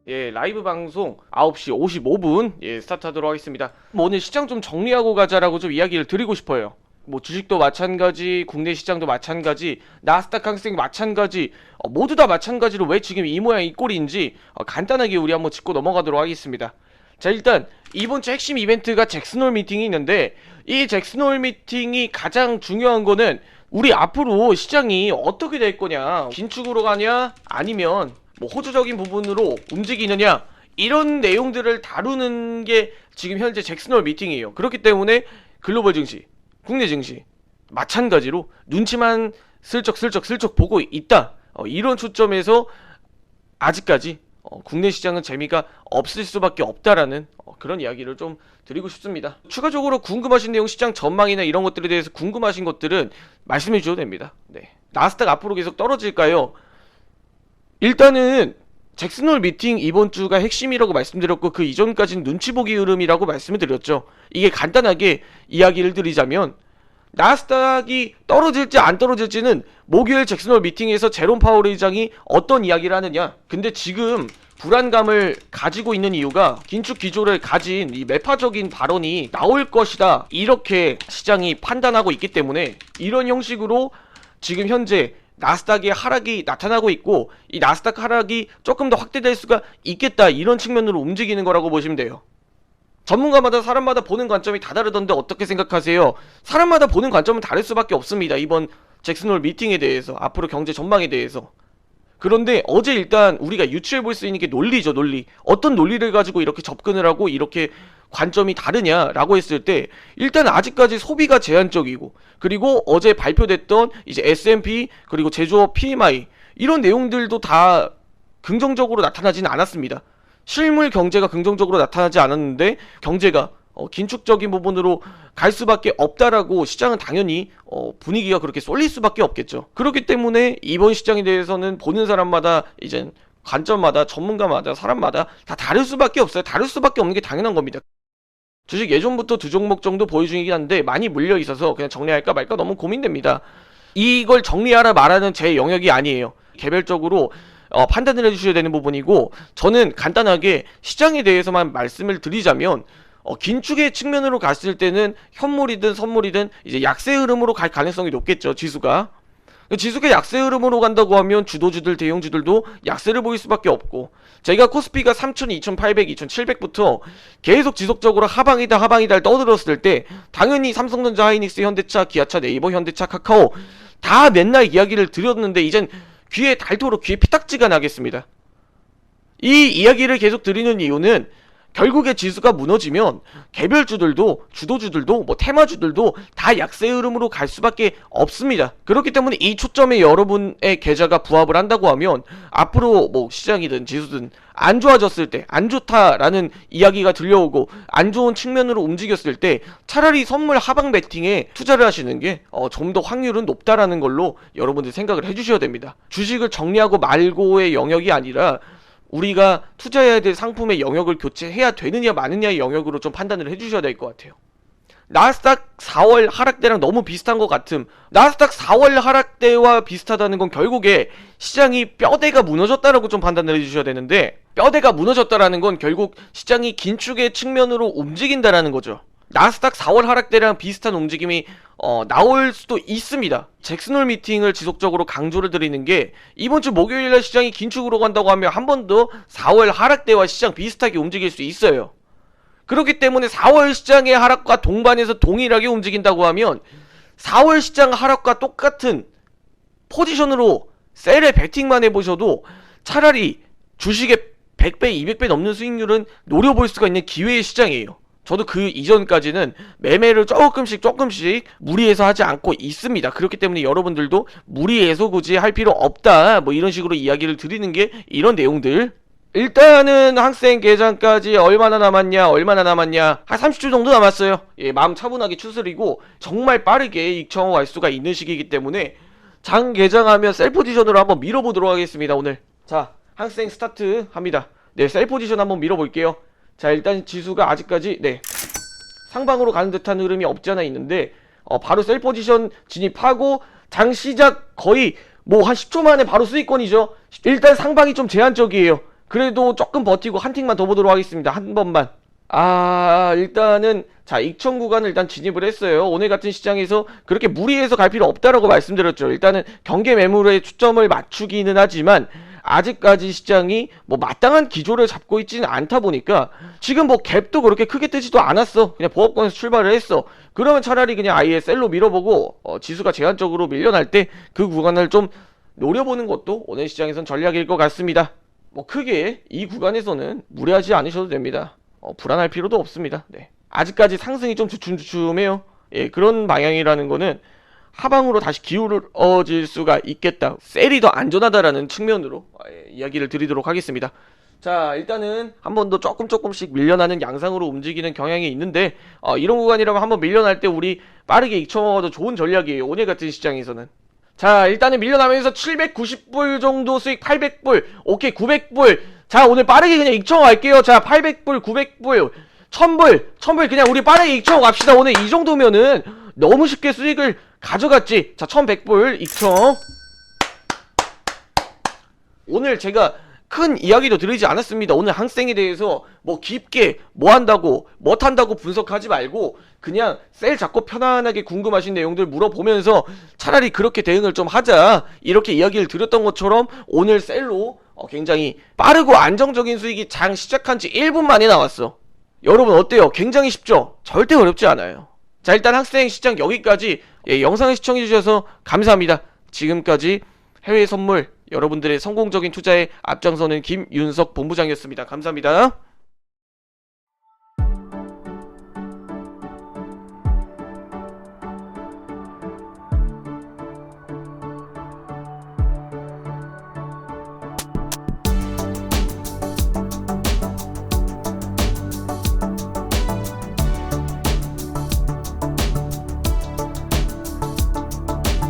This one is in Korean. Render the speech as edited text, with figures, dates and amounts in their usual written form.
라이브 방송 9시 55분 스타트하도록 하겠습니다. 오늘 시장 좀 정리하고 가자라고 좀 이야기를 드리고 싶어요. 주식도 마찬가지, 국내 시장도 마찬가지, 나스닥 상승 마찬가지, 모두 다 마찬가지로 왜 지금 이 모양 이 꼴인지 간단하게 우리 한번 짚고 넘어가도록 하겠습니다. 자, 일단 이번 주 핵심 이벤트가 잭슨홀 미팅이 있는데, 이 잭슨홀 미팅이 가장 중요한 거는 우리 앞으로 시장이 어떻게 될 거냐, 긴축으로 가냐 아니면 호주적인 부분으로 움직이느냐, 이런 내용들을 다루는 게 지금 현재 잭슨홀 미팅이에요. 그렇기 때문에 글로벌 증시, 국내 증시 마찬가지로 눈치만 슬쩍 보고 있다, 이런 초점에서 아직까지 국내 시장은 재미가 없을 수밖에 없다라는 그런 이야기를 좀 드리고 싶습니다. 추가적으로 궁금하신 내용, 시장 전망이나 이런 것들에 대해서 궁금하신 것들은 말씀해 주셔도 됩니다. 나스닥 앞으로 계속 떨어질까요? 일단은 잭슨홀 미팅 이번 주가 핵심이라고 말씀드렸고, 그 이전까지는 눈치 보기 흐름이라고 말씀을 드렸죠. 이게 간단하게 이야기를 드리자면, 나스닥이 떨어질지 안 떨어질지는 목요일 잭슨홀 미팅에서 제롬 파월 의장이 어떤 이야기를 하느냐. 근데 지금 불안감을 가지고 있는 이유가 긴축 기조를 가진 이 매파적인 발언이 나올 것이다, 이렇게 시장이 판단하고 있기 때문에 이런 형식으로 지금 현재 나스닥의 하락이 나타나고 있고, 이 나스닥 하락이 조금 더 확대될 수가 있겠다, 이런 측면으로 움직이는 거라고 보시면 돼요. 전문가마다 사람마다 보는 관점이 다 다르던데 어떻게 생각하세요? 사람마다 보는 관점은 다를 수밖에 없습니다. 이번 잭슨홀 미팅에 대해서, 앞으로 경제 전망에 대해서. 그런데 어제 일단 우리가 유추해 볼 수 있는 게 논리죠, 논리. 어떤 논리를 가지고 이렇게 접근을 하고 이렇게 관점이 다르냐라고 했을 때, 일단 아직까지 소비가 제한적이고, 그리고 어제 발표됐던 이제 S&P 그리고 제조업 PMI, 이런 내용들도 다 긍정적으로 나타나지는 않았습니다. 실물 경제가 긍정적으로 나타나지 않았는데 경제가 긴축적인 부분으로 갈 수밖에 없다라고 시장은 당연히 분위기가 그렇게 쏠릴 수밖에 없겠죠. 그렇기 때문에 이번 시장에 대해서는 보는 사람마다, 이젠 관점마다, 전문가마다, 사람마다 다 다를 수밖에 없어요. 다를 수밖에 없는 게 당연한 겁니다. 주식 예전부터 두 종목 정도 보유 중이긴 한데 많이 물려 있어서 그냥 정리할까 말까 너무 고민됩니다. 이걸 정리하라 말하는 제 영역이 아니에요. 개별적으로 판단을 해주셔야 되는 부분이고, 저는 간단하게 시장에 대해서만 말씀을 드리자면, 긴축의 측면으로 갔을 때는 현물이든 선물이든 이제 약세 흐름으로 갈 가능성이 높겠죠. 지수가 약세 흐름으로 간다고 하면 주도주들, 대형주들도 약세를 보일 수밖에 없고, 제가 코스피가 3,000, 2,800, 2,700부터 계속 지속적으로 하방이다 떠들었을 때, 당연히 삼성전자, 하이닉스, 현대차, 기아차, 네이버, 현대차, 카카오 다 맨날 이야기를 드렸는데, 이젠 귀에 닳도록 귀에 피딱지가 나겠습니다. 이 이야기를 계속 드리는 이유는, 결국에 지수가 무너지면 개별주들도, 주도주들도, 테마주들도 다 약세 흐름으로 갈 수밖에 없습니다. 그렇기 때문에 이 초점에 여러분의 계좌가 부합을 한다고 하면, 앞으로 시장이든 지수든 안 좋아졌을 때, 안 좋다라는 이야기가 들려오고 안 좋은 측면으로 움직였을 때, 차라리 선물 하방 베팅에 투자를 하시는 게 좀 더 확률은 높다라는 걸로 여러분들 생각을 해주셔야 됩니다. 주식을 정리하고 말고의 영역이 아니라, 우리가 투자해야 될 상품의 영역을 교체해야 되느냐 마느냐의 영역으로 좀 판단을 해주셔야 될 것 같아요. 나스닥 4월 하락대랑 너무 비슷한 것 같음. 나스닥 4월 하락대와 비슷하다는 건 결국에 시장이 뼈대가 무너졌다라고 좀 판단을 해주셔야 되는데, 뼈대가 무너졌다라는 건 결국 시장이 긴축의 측면으로 움직인다라는 거죠. 나스닥 4월 하락대랑 비슷한 움직임이 나올 수도 있습니다. 잭슨홀 미팅을 지속적으로 강조를 드리는 게, 이번 주 목요일날 시장이 긴축으로 간다고 하면 한 번 더 4월 하락대와 시장 비슷하게 움직일 수 있어요. 그렇기 때문에 4월 시장의 하락과 동반해서 동일하게 움직인다고 하면 4월 시장 하락과 똑같은 포지션으로 셀에 베팅만 해보셔도 차라리 주식의 100배, 200배 넘는 수익률은 노려볼 수가 있는 기회의 시장이에요. 저도 그 이전까지는 매매를 조금씩 무리해서 하지 않고 있습니다. 그렇기 때문에 여러분들도 무리해서 굳이 할 필요 없다, 이런 식으로 이야기를 드리는 게 이런 내용들. 일단은 학생 개장까지 얼마나 남았냐 한 30초 정도 남았어요. 마음 차분하게 추스리고 정말 빠르게 익혀서 갈 수가 있는 시기이기 때문에 장 개장하면 셀 포지션으로 한번 밀어보도록 하겠습니다. 오늘 자, 학생 스타트 합니다. 셀 포지션 한번 밀어볼게요. 자, 일단 지수가 아직까지 상방으로 가는 듯한 흐름이 없지 않아 있는데, 바로 셀 포지션 진입하고 장 시작 거의 한 10초 만에 바로 수익권이죠. 일단 상방이 좀 제한적이에요. 그래도 조금 버티고 한 틱만 더 보도록 하겠습니다. 한 번만. 일단은 자, 익천 구간을 일단 진입을 했어요. 오늘 같은 시장에서 그렇게 무리해서 갈 필요 없다라고 말씀드렸죠. 일단은 경계 매물에 초점을 맞추기는 하지만 아직까지 시장이 뭐 마땅한 기조를 잡고 있지는 않다 보니까 지금 뭐 갭도 그렇게 크게 뜨지도 않았어. 그냥 보합권에서 출발을 했어. 그러면 차라리 그냥 아예 셀로 밀어보고 지수가 제한적으로 밀려날 때 그 구간을 좀 노려보는 것도 오늘 시장에선 전략일 것 같습니다. 뭐 크게 이 구간에서는 무리하지 않으셔도 됩니다. 불안할 필요도 없습니다. 네. 아직까지 상승이 좀 주춤주춤해요. 예, 그런 방향이라는 거는 하방으로 다시 기울어질 수가 있겠다. 셀이 더 안전하다라는 측면으로 이야기를 드리도록 하겠습니다. 자, 일단은 한 번 더 조금씩 밀려나는 양상으로 움직이는 경향이 있는데 이런 구간이라면 한번 밀려날 때 우리 빠르게 익혀먹어도 좋은 전략이에요. 오늘 같은 시장에서는. 자, 일단은 밀려나면서 790불 정도 수익, 800불, 오케이 900불. 자, 오늘 빠르게 그냥 익혀갈게요. 자, 800불, 900불, 1000불 그냥 우리 빠르게 익혀갑시다. 오늘 이 정도면은 너무 쉽게 수익을 가져갔지. 자, 1100불 익혀. 오늘 제가 큰 이야기도 드리지 않았습니다. 오늘 항생에 대해서 뭐 깊게 뭐 한다고 뭐 한다고 분석하지 말고 그냥 셀 잡고 편안하게 궁금하신 내용들 물어보면서 차라리 그렇게 대응을 좀 하자, 이렇게 이야기를 드렸던 것처럼 오늘 셀로 굉장히 빠르고 안정적인 수익이 장 시작한 지 1분 만에 나왔어. 여러분 어때요? 굉장히 쉽죠? 절대 어렵지 않아요. 자, 일단 학생 시장 여기까지. 영상을 시청해주셔서 감사합니다. 지금까지 해외 선물 여러분들의 성공적인 투자에 앞장서는 김윤석 본부장이었습니다. 감사합니다.